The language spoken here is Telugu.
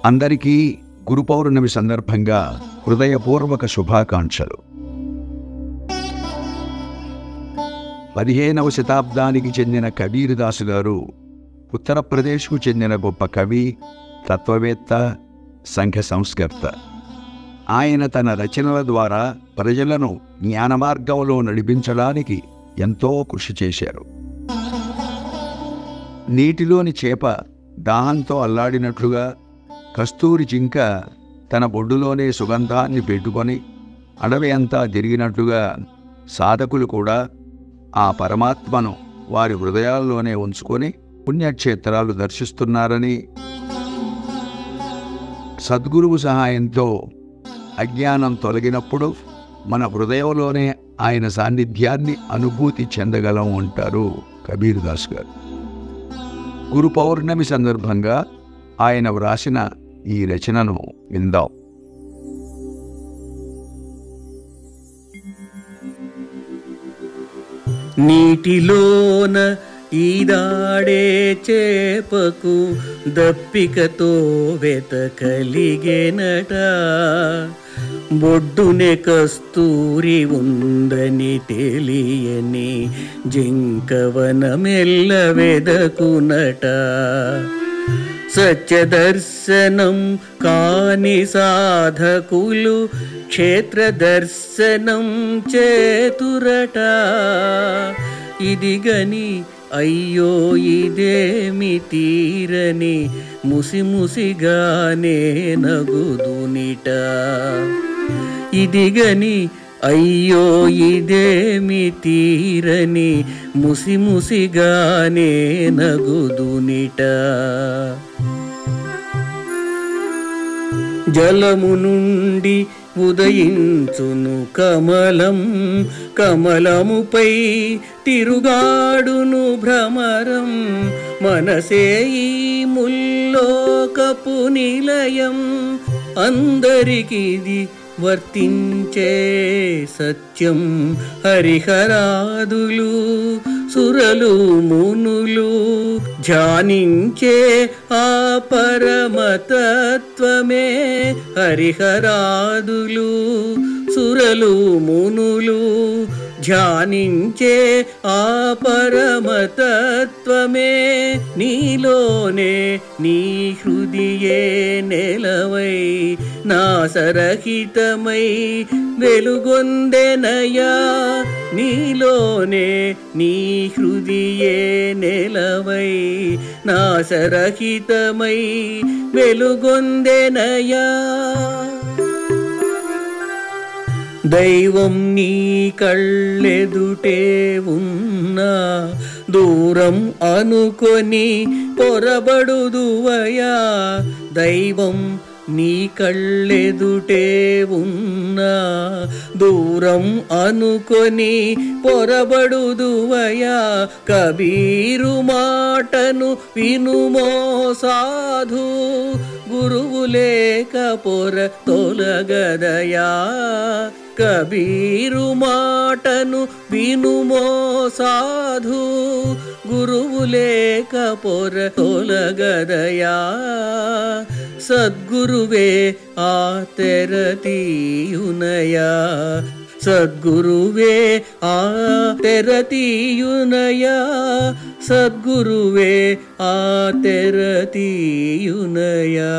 అందరికీ గురు పౌర్ణమి సందర్భంగా హృదయపూర్వక శుభాకాంక్షలు. 15వ శతాబ్దానికి చెందిన కబీర్దాసు గారు ఉత్తరప్రదేశ్కు చెందిన గొప్ప కవి, తత్వవేత్త, సంఘ సంస్కర్త. ఆయన తన రచనల ద్వారా ప్రజలను జ్ఞాన మార్గంలో నడిపించడానికి ఎంతో కృషి చేశారు. నీటిలోని చేప దాహంతో అల్లాడినట్లుగా, కస్తూరి జింక తన బొడ్డులోనే సుగంధాన్ని పెట్టుకొని అడవి అంతా తిరిగినట్లుగా సాధకులు కూడా ఆ పరమాత్మను వారి హృదయాల్లోనే ఉంచుకొని పుణ్యక్షేత్రాలు దర్శిస్తున్నారని, సద్గురువు సహాయంతో అజ్ఞానం తొలగినప్పుడు మన హృదయంలోనే ఆయన సాన్నిధ్యాన్ని అనుభూతి చెందగలం అంటారు కబీర్దాస్ గారు. గురు పౌర్ణమి సందర్భంగా ఆయన వ్రాసిన ఈ రచనను విందాం. నీటిలోన ఈదాడే చేపకు దప్పికతో వెతకలిగేనట, బొడ్డునే కస్తూరి ఉందని తెలియని జింకవన మెల్ల వెదకునట. సత్యదర్శనం కాని సాధకులు క్షేత్ర దర్శనం చేతురట. ఇదిగని అయ్యో ఇదేమి తీరని ముసిముసిగానే నగుదునిట. ఇదిగని అయ్యో ఇదేమి తీరని ముసిముసిగానే నగుదునిట. జలము నుండి ఉదయించును కమలం, కమలముపై తిరుగాడును భ్రమరం. మనసే ఈ ముల్లోకపు నిలయం, అందరికిది వర్తించే సత్యం. హరిహరాదులు సురలు మునులు ధ్యానించే ఆ పరమతత్వమే. హరిహరాదులు సురలు మునులు ధ్యానించే ఆ పరమతత్వమే. నీలోనే నీ హృదయే నెలవై నాసరహితమై వెలుగొందెనయా. నీలోనే నీ హృదయే నెలవై నాసరహితమై వెలుగొందెనయా. దైవం నీ కళ్ళెదుటే ఉన్నా దూరం అనుకొని పొరబడుదువయా. దైవం నీ కళ్ళెదుటే ఉన్నా దూరం అనుకొని పొరబడుదువయా. కబీరు మాటను వినుమో సాధు, గురువు లేక పొర తొలగదయా. కబీరు మాటను వినుమో సాధు, గురువు లేక పొర తొలగదయా. సద్గురువే ఆ తెర తీయునయా. సద్గురువే ఆ తెర తీయునయా. సద్గురువే ఆ తెర తీయునయా.